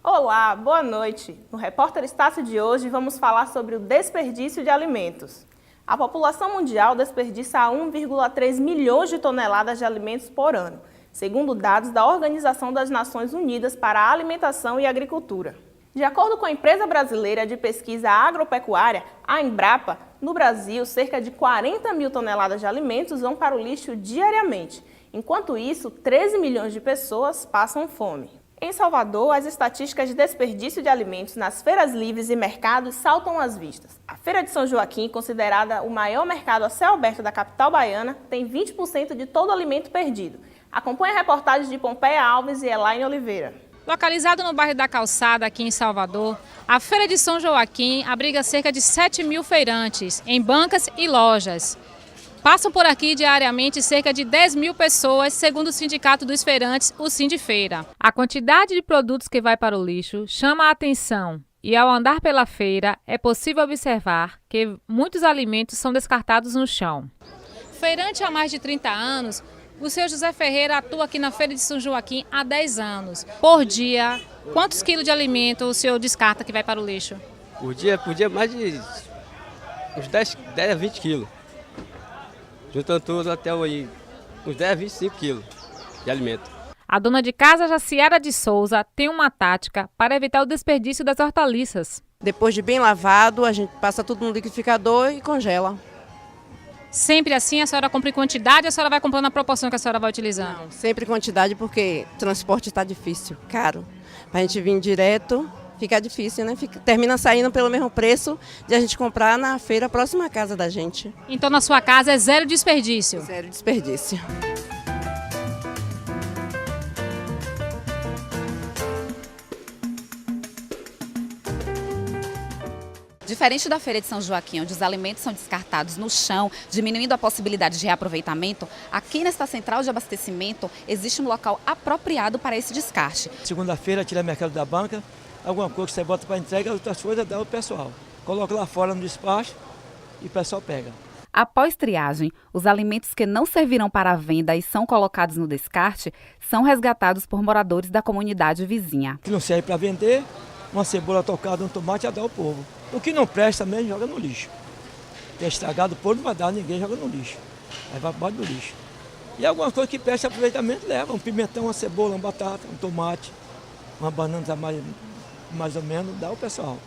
Olá, boa noite. No Repórter Estácio de hoje vamos falar sobre o desperdício de alimentos. A população mundial desperdiça 1,3 milhões de toneladas de alimentos por ano, segundo dados da Organização das Nações Unidas para a Alimentação e Agricultura. De acordo com a empresa brasileira de pesquisa agropecuária, a Embrapa, no Brasil, cerca de 40 mil toneladas de alimentos vão para o lixo diariamente. Enquanto isso, 13 milhões de pessoas passam fome. Em Salvador, as estatísticas de desperdício de alimentos nas feiras livres e mercados saltam às vistas. A Feira de São Joaquim, considerada o maior mercado a céu aberto da capital baiana, tem 20% de todo o alimento perdido. Acompanhe a reportagem de Pompeia Alves e Elaine Oliveira. Localizado no bairro da Calçada, aqui em Salvador, a Feira de São Joaquim abriga cerca de 7 mil feirantes, em bancas e lojas. Passam por aqui diariamente cerca de 10 mil pessoas, segundo o Sindicato dos Feirantes, o Sindifeira. A quantidade de produtos que vai para o lixo chama a atenção e, ao andar pela feira, é possível observar que muitos alimentos são descartados no chão. Feirante há mais de 30 anos, o seu José Ferreira atua aqui na Feira de São Joaquim há 10 anos. Por dia, quantos quilos de alimento o senhor descarta que vai para o lixo? Por dia mais de uns 10 a 20 quilos. Juntando tudo até uns 10 a 25 quilos de alimento. A dona de casa, Jaciara de Souza, tem uma tática para evitar o desperdício das hortaliças. Depois de bem lavado, a gente passa tudo no liquidificador e congela. Sempre assim, a senhora compra em quantidade ou a senhora vai comprando na proporção que a senhora vai utilizando? Não, sempre quantidade porque o transporte está difícil, caro. Para a gente vir direto, fica difícil, né? Termina saindo pelo mesmo preço de a gente comprar na feira próxima à casa da gente. Então na sua casa é zero desperdício? Zero desperdício. Diferente da Feira de São Joaquim, onde os alimentos são descartados no chão, diminuindo a possibilidade de reaproveitamento, aqui nesta central de abastecimento existe um local apropriado para esse descarte. Segunda-feira tira mercado da banca, alguma coisa que você bota para entrega, outras coisas dá ao pessoal. Coloca lá fora no despacho e o pessoal pega. Após triagem, os alimentos que não servirão para a venda e são colocados no descarte são resgatados por moradores da comunidade vizinha. Que não serve para vender, uma cebola tocada, um tomate já dá ao povo. O que não presta também joga no lixo. Tem estragado, o povo não vai dar, ninguém joga no lixo. Aí vai para o lixo. E algumas coisas que presta aproveitamento leva, um pimentão, uma cebola, uma batata, um tomate, uma banana mais ou menos, dá ao pessoal.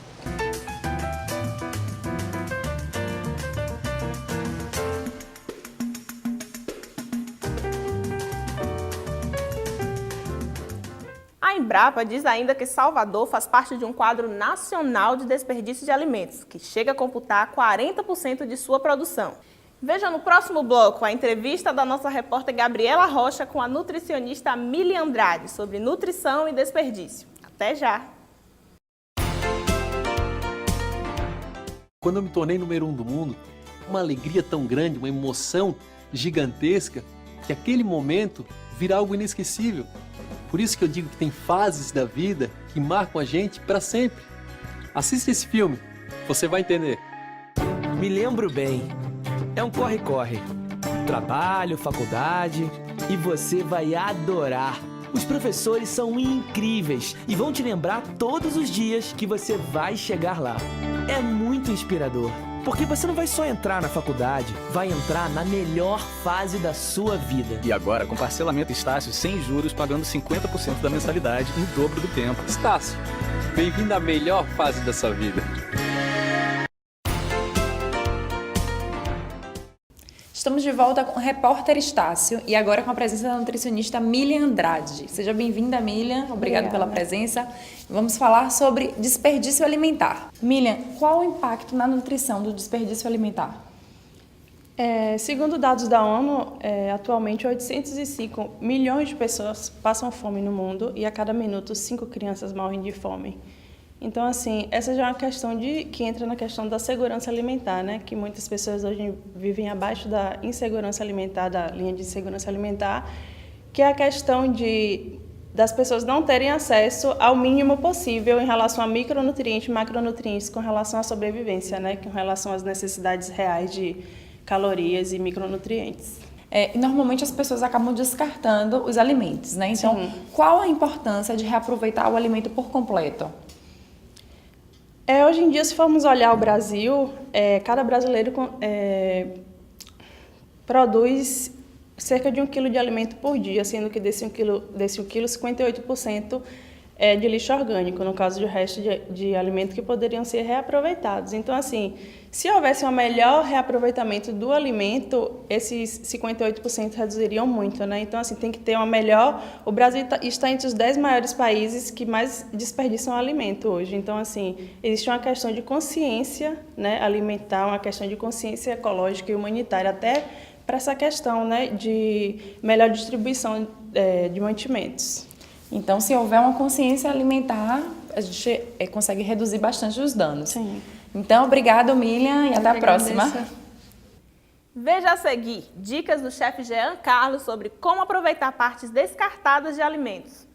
A Embrapa diz ainda que Salvador faz parte de um quadro nacional de desperdício de alimentos, que chega a computar 40% de sua produção. Veja no próximo bloco a entrevista da nossa repórter Gabriela Rocha com a nutricionista Mili Andrade sobre nutrição e desperdício. Até já! Quando eu me tornei número 1 do mundo, uma alegria tão grande, uma emoção gigantesca, que aquele momento vira algo inesquecível. Por isso que eu digo que tem fases da vida que marcam a gente para sempre. Assista esse filme, você vai entender. Me lembro bem. É um corre-corre. Trabalho, faculdade, e você vai adorar. Os professores são incríveis e vão te lembrar todos os dias que você vai chegar lá. É muito inspirador, porque você não vai só entrar na faculdade, vai entrar na melhor fase da sua vida. E agora com parcelamento Estácio sem juros, pagando 50% da mensalidade no dobro do tempo. Estácio, bem-vindo à melhor fase da sua vida. Estamos de volta com o Repórter Estácio e agora com a presença da nutricionista Mili Andrade. Seja bem-vinda, Mili. Obrigada pela presença. Vamos falar sobre desperdício alimentar. Mili, qual o impacto na nutrição do desperdício alimentar? Segundo dados da ONU, atualmente 805 milhões de pessoas passam fome no mundo e a cada minuto 5 crianças morrem de fome. Então, assim, essa já é uma questão que entra na questão da segurança alimentar, né? Que muitas pessoas hoje vivem abaixo da insegurança alimentar, da linha de insegurança alimentar, que é a questão das pessoas não terem acesso ao mínimo possível em relação a micronutrientes e macronutrientes com relação à sobrevivência, né? Com relação às necessidades reais de calorias e micronutrientes. E normalmente as pessoas acabam descartando os alimentos, né? Então, qual a importância de reaproveitar o alimento por completo? Hoje em dia, se formos olhar o Brasil, cada brasileiro produz cerca de 1 quilo de alimento por dia, sendo que desse 1 quilo, 58% é de lixo orgânico, no caso do resto de alimentos que poderiam ser reaproveitados. Então, assim, se houvesse um melhor reaproveitamento do alimento, esses 58% reduziriam muito, né? Então, assim, tem que ter uma melhor... O Brasil está entre os 10 maiores países que mais desperdiçam alimento hoje. Então, assim, existe uma questão de consciência, né, alimentar, uma questão de consciência ecológica e humanitária, até para essa questão, né, de melhor distribuição de mantimentos. Então, se houver uma consciência alimentar, a gente consegue reduzir bastante os danos. Sim. Então, obrigada, Miriam, e até a próxima. Veja a seguir dicas do chefe Jean Carlos sobre como aproveitar partes descartadas de alimentos.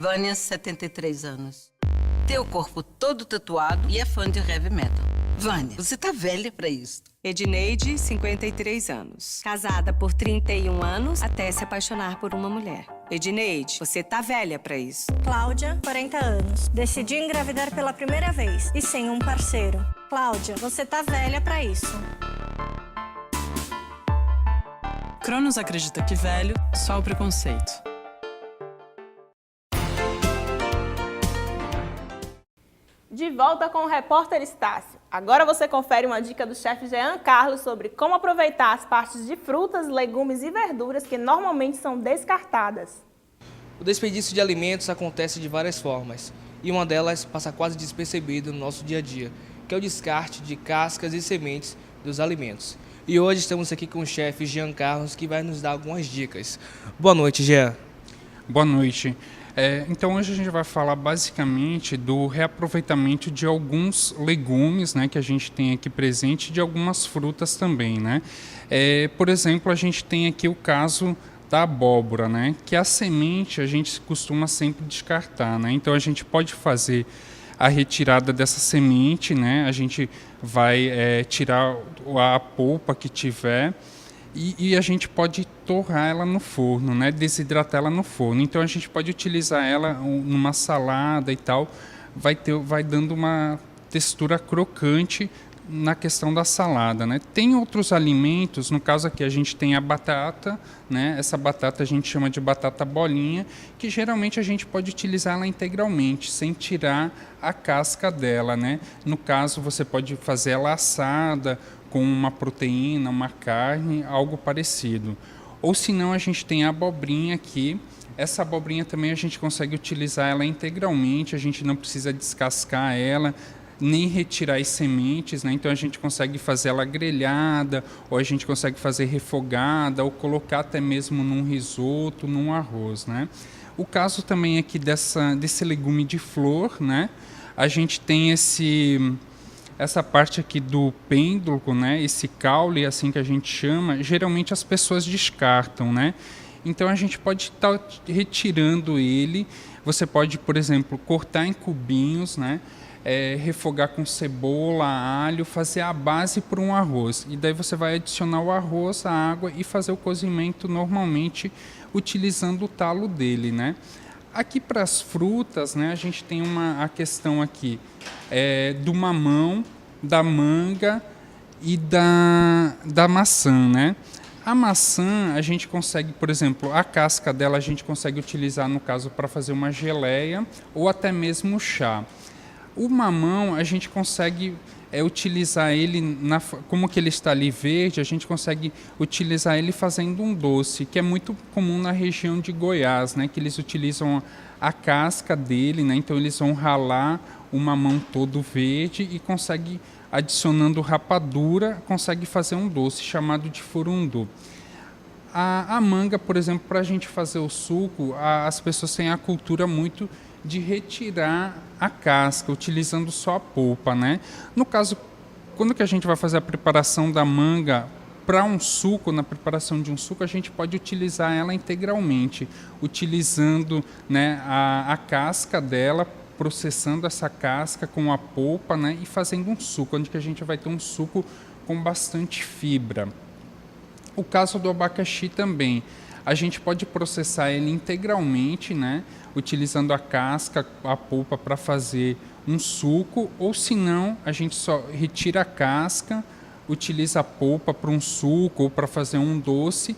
Vânia, 73 anos. Teu corpo todo tatuado e é fã de heavy metal. Vânia, você tá velha pra isso. Edneide, 53 anos. Casada por 31 anos até se apaixonar por uma mulher. Edneide, você tá velha pra isso. Cláudia, 40 anos. Decidi engravidar pela primeira vez e sem um parceiro. Cláudia, você tá velha pra isso. Cronos acredita que velho, só o preconceito. De volta com o repórter Estácio. Agora você confere uma dica do chefe Jean Carlos sobre como aproveitar as partes de frutas, legumes e verduras que normalmente são descartadas. O desperdício de alimentos acontece de várias formas, e uma delas passa quase despercebida no nosso dia a dia, que é o descarte de cascas e sementes dos alimentos. E hoje estamos aqui com o chefe Jean Carlos, que vai nos dar algumas dicas. Boa noite, Jean. Boa noite. Então hoje a gente vai falar basicamente do reaproveitamento de alguns legumes, né, que a gente tem aqui presente, e de algumas frutas também, né? Por exemplo, a gente tem aqui o caso da abóbora, né, que a semente a gente costuma sempre descartar, né? Então a gente pode fazer a retirada dessa semente, né? A gente vai tirar a polpa que tiver. E a gente pode torrar ela no forno, né? Desidratar ela no forno. Então a gente pode utilizar ela numa salada e tal. Vai dando uma textura crocante na questão da salada, né? Tem outros alimentos, no caso aqui a gente tem a batata, né? Essa batata a gente chama de batata bolinha, que geralmente a gente pode utilizar ela integralmente, sem tirar a casca dela, né? No caso você pode fazer ela assada, com uma proteína, uma carne, algo parecido. Ou se não, a gente tem a abobrinha aqui. Essa abobrinha também a gente consegue utilizar ela integralmente, a gente não precisa descascar ela, nem retirar as sementes, né? Então a gente consegue fazer ela grelhada, ou a gente consegue fazer refogada, ou colocar até mesmo num risoto, num arroz, né? O caso também aqui desse legume de flor, né? A gente tem essa parte aqui do pêndulo, né, esse caule, assim que a gente chama, geralmente as pessoas descartam, né? Então a gente pode estar retirando ele. Você pode, por exemplo, cortar em cubinhos, né? Refogar com cebola, alho, fazer a base para um arroz. E daí você vai adicionar o arroz, a água e fazer o cozimento normalmente utilizando o talo dele, né? Aqui para as frutas, né, a gente tem a questão aqui do mamão, da manga e da maçã, né? A maçã a gente consegue, por exemplo, a casca dela a gente consegue utilizar no caso para fazer uma geleia ou até mesmo chá. O mamão a gente consegue utilizar ele, como que ele está ali verde, a gente consegue utilizar ele fazendo um doce, que é muito comum na região de Goiás, né? Que eles utilizam a casca dele, né? Então eles vão ralar o mamão todo verde e consegue, adicionando rapadura, consegue fazer um doce chamado de furundu. A manga, por exemplo, para a gente fazer o suco, as pessoas têm a cultura muito de retirar a casca, utilizando só a polpa, né? No caso, quando que a gente vai fazer a preparação da manga para um suco, na preparação de um suco, a gente pode utilizar ela integralmente, utilizando, né, a casca dela, processando essa casca com a polpa, né, e fazendo um suco, onde que a gente vai ter um suco com bastante fibra. O caso do abacaxi também, a gente pode processar ele integralmente, né, utilizando a casca, a polpa para fazer um suco, ou se não, a gente só retira a casca, utiliza a polpa para um suco ou para fazer um doce,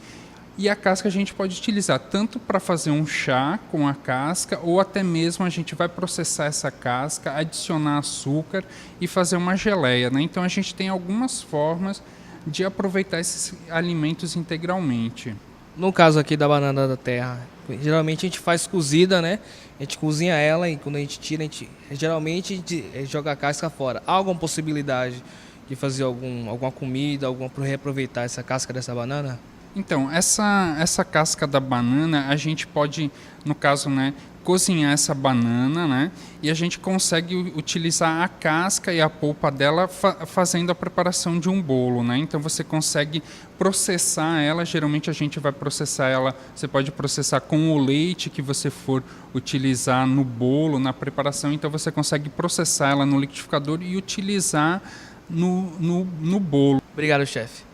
e a casca a gente pode utilizar tanto para fazer um chá com a casca, ou até mesmo a gente vai processar essa casca, adicionar açúcar e fazer uma geleia, né? Então a gente tem algumas formas de aproveitar esses alimentos integralmente. No caso aqui da banana da terra, geralmente a gente faz cozida, né? A gente cozinha ela e quando a gente tira, geralmente a gente joga a casca fora. Há alguma possibilidade de fazer alguma comida, para reaproveitar essa casca dessa banana? Então, essa casca da banana, a gente pode, no caso, né, cozinhar essa banana, né, e a gente consegue utilizar a casca e a polpa dela fazendo a preparação de um bolo, né? Então você consegue processar ela, geralmente a gente vai processar ela, você pode processar com o leite que você for utilizar no bolo, na preparação, então você consegue processar ela no liquidificador e utilizar no bolo. Obrigado, chefe.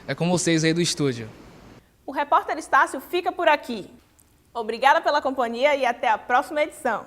É com vocês aí do estúdio. O Repórter Estácio fica por aqui. Obrigada pela companhia e até a próxima edição.